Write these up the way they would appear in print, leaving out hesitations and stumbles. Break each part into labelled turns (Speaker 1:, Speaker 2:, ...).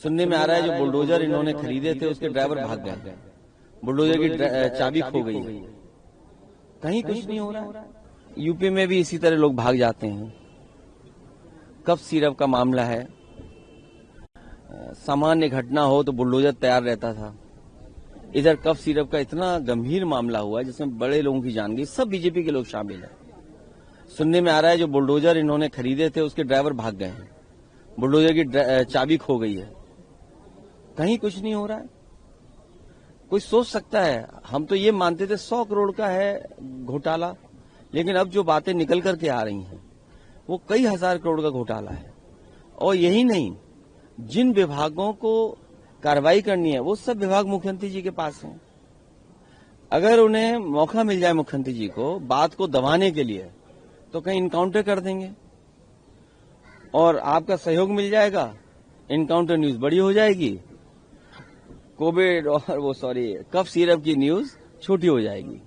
Speaker 1: सुनने में आ रहा है जो बुलडोजर इन्होंने खरीदे थे उसके ड्राइवर भाग गए, बुलडोजर की चाबी खो गई है, कहीं कुछ नहीं हो रहा है। यूपी में भी इसी तरह लोग भाग जाते हैं। कफ सिरप का मामला है, सामान्य घटना हो तो बुलडोजर तैयार रहता था, इधर कफ सिरप का इतना गंभीर मामला हुआ जिसमें बड़े लोगों की जान गई, सब बीजेपी के लोग शामिल हैं। सुनने में आ रहा है जो बुलडोजर इन्होंने खरीदे थे उसके ड्राइवर भाग गए हैं, बुलडोजर की चाबी खो गई है, कहीं कुछ नहीं हो रहा है। कोई सोच सकता है, हम तो ये मानते थे 100 करोड़ का है घोटाला, लेकिन अब जो बातें निकल करके आ रही हैं वो कई हजार करोड़ का घोटाला है। और यही नहीं, जिन विभागों को कार्रवाई करनी है वो सब विभाग मुख्यमंत्री जी के पास हैं। अगर उन्हें मौका मिल जाए मुख्यमंत्री जी को बात को दबाने के लिए तो कहीं इनकाउंटर कर देंगे और आपका सहयोग मिल जाएगा, इनकाउंटर न्यूज बड़ी हो जाएगी, कोविड और कफ सिरप की न्यूज छोटी हो जाएगी।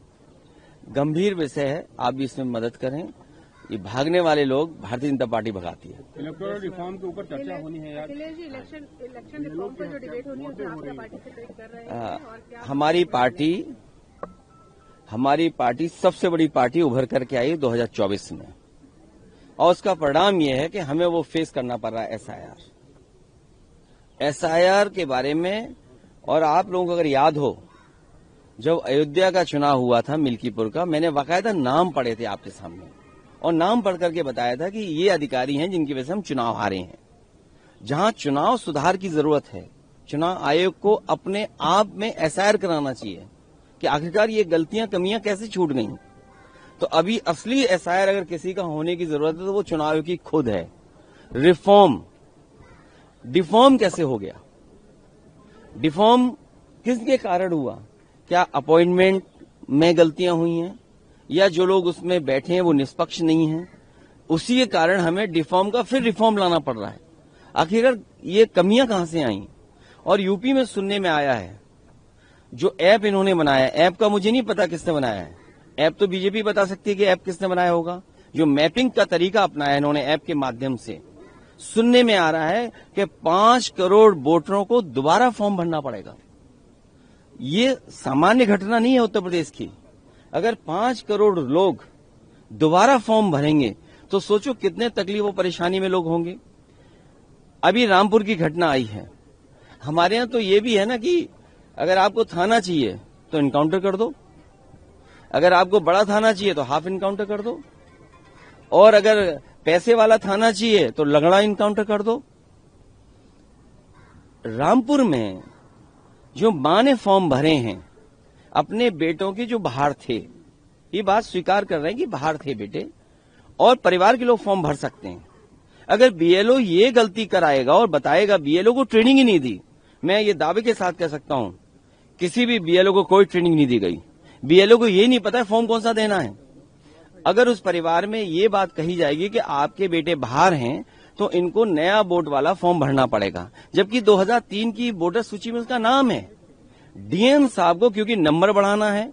Speaker 1: गंभीर विषय है, आप भी इसमें मदद करें। ये भागने वाले लोग भारतीय जनता पार्टी भगाती है।
Speaker 2: इलेक्टोरल रिफॉर्म के ऊपर चर्चा होनी है यार।
Speaker 3: इलेक्शन रिफॉर्म पर जो डिबेट होनी है उसमें आप क्या पार्टिसिपेट कर रहे हैं और क्या?
Speaker 1: हमारी पार्टी सबसे बड़ी पार्टी उभर करके आई 2024 में, और उसका परिणाम यह है कि हमें वो फेस करना पड़ रहा है एसआईआर के बारे में। और आप लोगों को अगर याद हो, जब अयोध्या का चुनाव हुआ था मिल्कीपुर का, मैंने बाकायदा नाम पढ़े थे आपके सामने और नाम पढ़ करके बताया था कि ये अधिकारी हैं जिनकी वजह से हम चुनाव हारे हैं। जहां चुनाव सुधार की जरूरत है, चुनाव आयोग को अपने आप में एसआईआर कराना चाहिए कि आखिरकार ये गलतियां कमियां कैसे छूट गई। तो अभी असली एसआईआर अगर किसी का होने की जरूरत है तो वो चुनाव आयोग की खुद है। डिफॉर्म कैसे हो गया? डिफॉर्म किसके कारण हुआ? क्या अपॉइंटमेंट में गलतियां हुई हैं या जो लोग उसमें बैठे हैं वो निष्पक्ष नहीं हैं? उसी के कारण हमें डिफॉर्म का फिर रिफॉर्म लाना पड़ रहा है। आखिरकार ये कमियां कहां से आई? और यूपी में सुनने में आया है जो ऐप इन्होंने बनाया, ऐप का मुझे नहीं पता किसने बनाया है, ऐप तो बीजेपी बता सकती है कि ऐप किसने बनाया होगा। जो मैपिंग का तरीका अपनाया इन्होंने ऐप के माध्यम से, सुनने में आ रहा है कि 5 करोड़ वोटरों को दोबारा फॉर्म भरना पड़ेगा। ये सामान्य घटना नहीं है उत्तर प्रदेश की। अगर 5 करोड़ लोग दोबारा फॉर्म भरेंगे तो सोचो कितने तकलीफ और परेशानी में लोग होंगे। अभी रामपुर की घटना आई है, हमारे यहां तो ये भी है ना कि अगर आपको थाना चाहिए तो इनकाउंटर कर दो, अगर आपको बड़ा थाना चाहिए तो हाफ इनकाउंटर कर दो, और अगर पैसे वाला थाना चाहिए तो लगड़ा इनकाउंटर कर दो। रामपुर में जो मां ने फॉर्म भरे हैं अपने बेटों के जो बाहर थे, ये बात स्वीकार कर रहे हैं कि बाहर थे बेटे, और परिवार के लोग फॉर्म भर सकते हैं। अगर बीएलओ ये गलती कराएगा और बताएगा, बीएलओ को ट्रेनिंग ही नहीं दी, मैं ये दावे के साथ कह सकता हूं किसी भी बीएलओ को कोई ट्रेनिंग नहीं दी गई। बीएलओ को ये नहीं पता है फॉर्म कौन सा देना है। अगर उस परिवार में ये बात कही जाएगी कि आपके बेटे बाहर हैं तो इनको नया वोट वाला फॉर्म भरना पड़ेगा, जबकि 2003 की वोटर सूची में उसका नाम है। डीएम साहब को क्योंकि नंबर बढ़ाना है,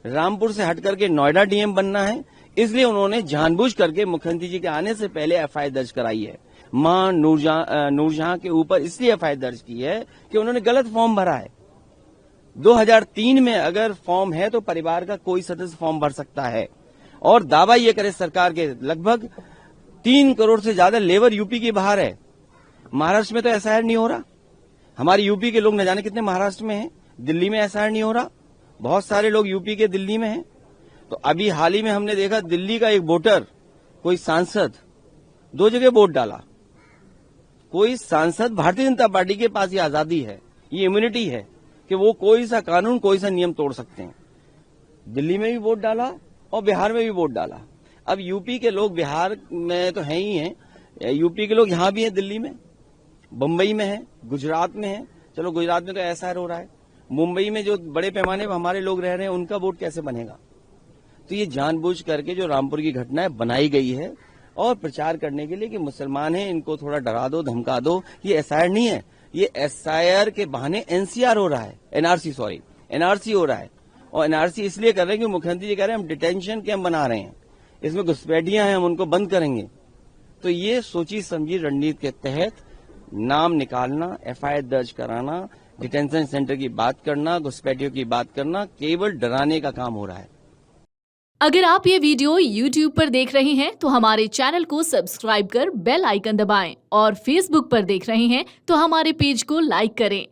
Speaker 1: रामपुर से हट करके नोएडा डीएम बनना है, इसलिए उन्होंने जानबूझ करके मुख्यमंत्री जी के आने से पहले एफआईआर दर्ज कराई है। मां नूरजहां के ऊपर इसलिए एफआईआर दर्ज की है कि उन्होंने गलत फॉर्म भरा है। 2003 में अगर फॉर्म है तो परिवार का कोई सदस्य फॉर्म भर सकता है। और दावा ये करे सरकार के, लगभग 3 करोड़ से ज्यादा लेबर यूपी के बाहर है। महाराष्ट्र में तो एसआईआर नहीं हो रहा। हमारे यूपी के लोग न जाने कितने महाराष्ट्र में हैं, दिल्ली में एसआईआर नहीं हो रहा। बहुत सारे लोग यूपी के दिल्ली में हैं। तो अभी हाल ही में हमने देखा दिल्ली का एक वोटर, कोई सांसद 2 जगह वोट डाला। कोई सांसद, भारतीय जनता पार्टी के पास ये आजादी है, ये इम्यूनिटी है कि वो कोई सा कानून, कोई सा नियम तोड़ सकते हैं। दिल्ली में भी वोट डाला और बिहार में भी वोट डाला। अब यूपी के लोग बिहार में तो हैं ही हैं, यूपी के लोग यहां भी हैं, दिल्ली में, बंबई में है, गुजरात में है। चलो गुजरात में तो एसआईआर हो रहा है, मुंबई में जो बड़े पैमाने पर हमारे लोग रह रहे हैं उनका वोट कैसे बनेगा? तो ये जानबूझ करके जो रामपुर की घटना है बनाई गई है और प्रचार करने के लिए कि मुसलमान हैं, इनको थोड़ा डरा दो, धमका दो। ये एसआईआर नहीं है, ये एसआईआर के बहाने एनसीआर हो रहा है, एनआरसी हो रहा है। और एनआरसी इसलिए कर रहे हैं कि मुख्यमंत्री जी कह रहे हैं हम डिटेंशन कैंप बना रहे हैं, इसमें घुसपैठियां हैं, हम उनको बंद करेंगे। तो ये सोची समझी रणनीति के तहत नाम निकालना, एफआईआर दर्ज कराना, डिटेंशन सेंटर की बात करना, घुसपैठियों की बात करना, केवल डराने का काम हो रहा है।
Speaker 4: अगर आप ये वीडियो YouTube पर देख रहे हैं तो हमारे चैनल को सब्सक्राइब कर बेल आइकन दबाएं और Facebook पर देख रहे हैं तो हमारे पेज को लाइक करें।